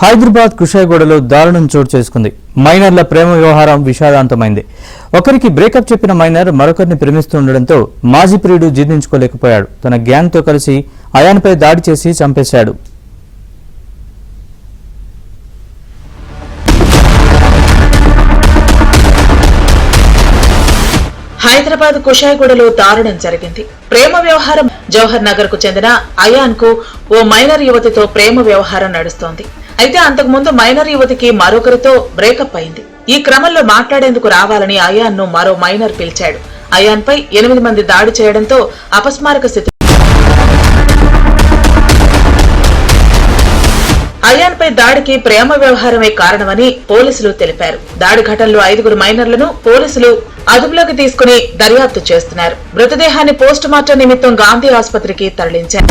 హైదరాబాద్ కుషాయిగూడలో దారుణం చోటు చేసుకుంది. మైనర్ల ప్రేమ వ్యవహారం విషాదాంతమైంది. ఒకరికి బ్రేకప్ చెప్పిన మైనర్ మరొకరిని ప్రేమిస్తుండటంతో మాజీ ప్రియుడు జీర్ణించుకోలేకపోయాడు. తన గ్యాంగ్తో కలిసి అయాన్పై దాడి చేసి చంపేశాడు. హైదరాబాద్ కుషాయిగూడలో దారుణం జరిగింది. ప్రేమ వ్యవహారం. జవహర్ నగర్ కు చెందిన అయాన్ కు ఓ మైనర్ యువతితో ప్రేమ వ్యవహారం నడుస్తోంది. అయితే అంతకుముందు మైనర్ యువతికి మరొకరితో బ్రేకప్ అయింది. ఈ క్రమంలో మాట్లాడేందుకు రావాలని అయాన్ ను మరో మైనర్ పిలిచాడు. అయాన్ పై 8 మంది దాడి చేయడంతో అపస్మారక స్థితి. అయాన్ పై దాడికి ప్రేమ వ్యవహారమే కారణమని పోలీసులు తెలిపారు. దాడి ఘటనలో 5 మైనర్లను పోలీసులు అదుపులోకి తీసుకుని దర్యాప్తు చేస్తున్నారు. మృతదేహాన్ని పోస్టుమార్టం నిమిత్తం గాంధీ ఆసుపత్రికి తరలించారు.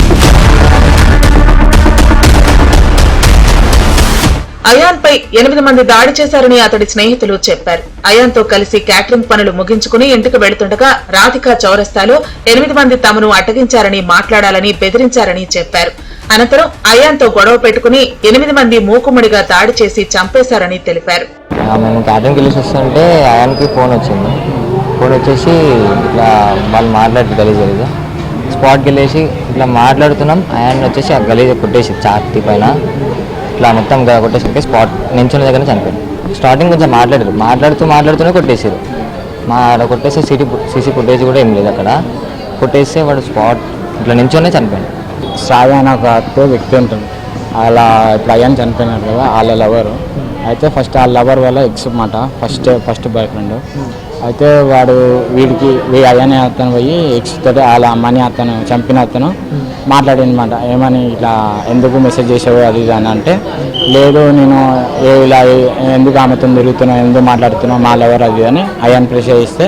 అయాన్ పై 8 మంది దాడి చేశారని అతడి స్నేహితులు చెప్పారు. అయాన్ తో కలిసి క్యాటరింగ్ పనులు ముగించుకుని ఇంటికి వెళుతుండగా రాధికా చౌరస్తాలో 8 మంది తమను అడ్డగించారని మాట్లాడాలని బెదిరించారని చెప్పారు. అనంతరం అయాన్ తో గొడవ పెట్టుకుని 8 మంది మూకుమ్మడిగా దాడి చేసి చంపేశారని తెలిపారు. మేము క్యాటరింగ్కి వెళ్ళేసి వస్తుంటే అయాన్కి ఫోన్ వచ్చింది. ఫోన్ వచ్చేసి ఇట్లా వాళ్ళు మాట్లాడి గలీజ్ స్పాట్కి వెళ్ళేసి ఇట్లా మాట్లాడుతున్నాం. అయాన్ వచ్చేసి ఆ గలీజ్ కొట్టేసి చార్టీ పైన ఇట్లా మొత్తం కొట్టేసరికి స్పాట్ నించున్న దగ్గర చనిపోయింది. స్టార్టింగ్ కొంచెం మాట్లాడుతూనే కొట్టేసారు. కొట్టేసి సీసీ ఫుటేజ్ కూడా ఏం లేదు అక్కడ. కొట్టేస్తే వాడు స్పాట్ ఇట్లా నించునే చనిపోయింది. సాయి అని ఒక వ్యక్తి ఉంటుంది. అలా ఇప్పుడు అయ్యాన్ని చనిపోయినారు కదా, వాళ్ళ లవరు. అయితే ఫస్ట్ ఆ లవర్ వల్ల ఎక్స్ మాట ఫస్ట్ బాయ్ ఫ్రెండ్. అయితే వాడు వీడికి అయ్యానే అతను పోయి ఎక్స్ తోటి వాళ్ళ అమ్మని అతను చంపిన అతను మాట్లాడినమాట. ఏమని ఇట్లా ఎందుకు మెసేజ్ చేసావు అది ఇది అని అంటే, లేదు నేను ఇలా ఎందుకు ఆమెతో తిరుగుతున్నావు, ఎందుకు మాట్లాడుతున్నావు మా లవర్ అది అని అయ్యాన్ని ప్రెషర్ చేస్తే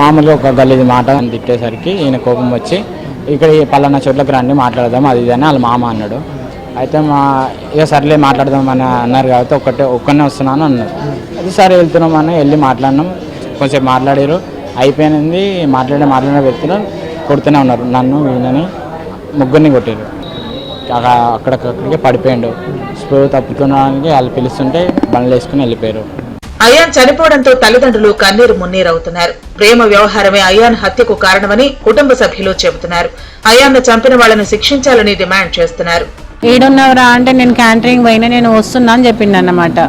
మామూలుగా ఒక గలీజ్ మాట అని తిట్టేసరికి ఈయన కోపం వచ్చి ఇక్కడ పలానా చోట్లకి రండి మాట్లాడదాం అది ఇది అని వాళ్ళ మామ అన్నాడు. అయితే ఇక సర్లే మాట్లాడదామని అన్నారు కాబట్టి ఒక్కనే వస్తున్నాను అన్నారు. అది సరే వెళ్తున్నామని వెళ్ళి మాట్లాడినాం. కొంచెం మాట్లాడారు, అయిపోయింది. మాట్లాడిన వ్యక్తులు కొడుతూనే ఉన్నారు. నన్ను వీళ్ళని ముగ్గురిని కొట్టారు. అక్కడికి పడిపోయాడు. స్పృహ తప్పుతున్నానికి వాళ్ళు పిలుస్తుంటే బండ్లు వేసుకుని వెళ్ళిపోయారు. అయాన్ చనిపోవడంతో తల్లిదండ్రులు కన్నీరు మున్నీరవుతున్నారు. ప్రేమ వ్యవహారమే అయాన్ హత్యకు కారణమని కుటుంబ సభ్యులు చెబుతున్నారు. అయాన్ను చంపిన వాళ్లను శిక్షించాలని డిమాండ్ చేస్తున్నారు. ఏడున్నవరా అంటే నేను క్యాంటరింగ్ పోయినా నేను వస్తున్నా అని చెప్పిండు అన్నమాట.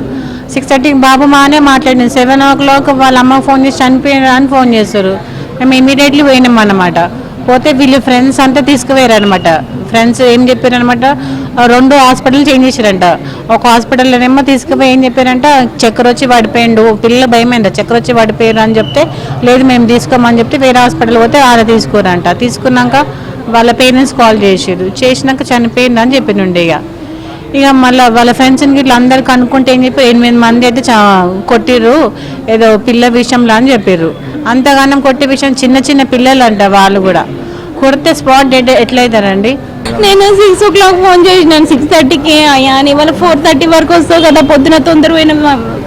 6:30 బాబు మానే మాట్లాడింది. 7 o'clock వాళ్ళ అమ్మ ఫోన్ చేసి చనిపోయినా అని ఫోన్ చేస్తారు. మేము ఇమీడియట్లీ పోయినాం అన్నమాట. పోతే వీళ్ళు ఫ్రెండ్స్ అంతా తీసుకుపోయారు అనమాట. ఫ్రెండ్స్ ఏం చెప్పారు అనమాట, 2 హాస్పిటల్ చేంజ్ చేశారంట. ఒక హాస్పిటల్లోనేమో తీసుకుపోయి ఏం చెప్పారంట, చక్కెర వచ్చి పడిపోయిండు, పిల్లలు భయమైంది చక్కెర వచ్చి పడిపోయారు అని చెప్తే, లేదు మేము తీసుకోమని చెప్తే వేరే హాస్పిటల్ పోతే ఆడ తీసుకోరంట. తీసుకున్నాక వాళ్ళ పేరెంట్స్ కాల్ చేసినాక చనిపోయింది అని చెప్పినుండే. ఇక మళ్ళీ వాళ్ళ ఫ్రెండ్స్ని ఇట్లా అందరికి అనుకుంటే ఏం చెప్పారు, 8 మంది అయితే కొట్టిర్రు ఏదో పిల్ల విషయంలో అని చెప్పారు. అంతగానం కొట్టే విషయం చిన్న పిల్లలు అంట. వాళ్ళు కూడా కొడితే స్పాట్ డెడ్ ఎట్లయితారండి. నేను 6 o'clock ఫోన్ చేసినాను. 6:30కి అయ్యా అని వాళ్ళు 4:30 వరకు వస్తావు కదా, పొద్దున తొందర పోయిన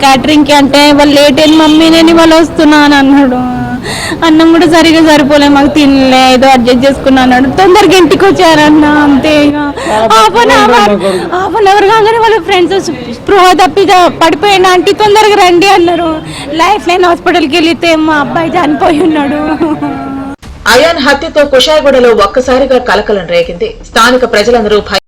క్యాటరింగ్కి అంటే వాళ్ళు లేట్ అయిన మమ్మీ నేను ఇవాళ వస్తున్నా అని అన్నాడు. అన్నం కూడా సరిగా సరిపోలే, మాకు తినలే, ఏదో అడ్జస్ట్ చేసుకున్నా అన్నాడు. తొందరగా ఇంటికి వచ్చారన్న, అంతే. ఇక హాఫ్ అన్ అవర్ కాగానే వాళ్ళ ఫ్రెండ్స్ స్పృహ తప్పి పడిపోయిన ఆంటీ తొందరగా రండి అన్నారు. లైఫ్ లైన్ హాస్పిటల్కి వెళితే మా అబ్బాయి చనిపోయి ఉన్నాడు. అయాన్ హత్యతో కుషాయిగూడలో ఒక్కసారిగా కలకలం రేగింది. స్థానిక ప్రజలందరూ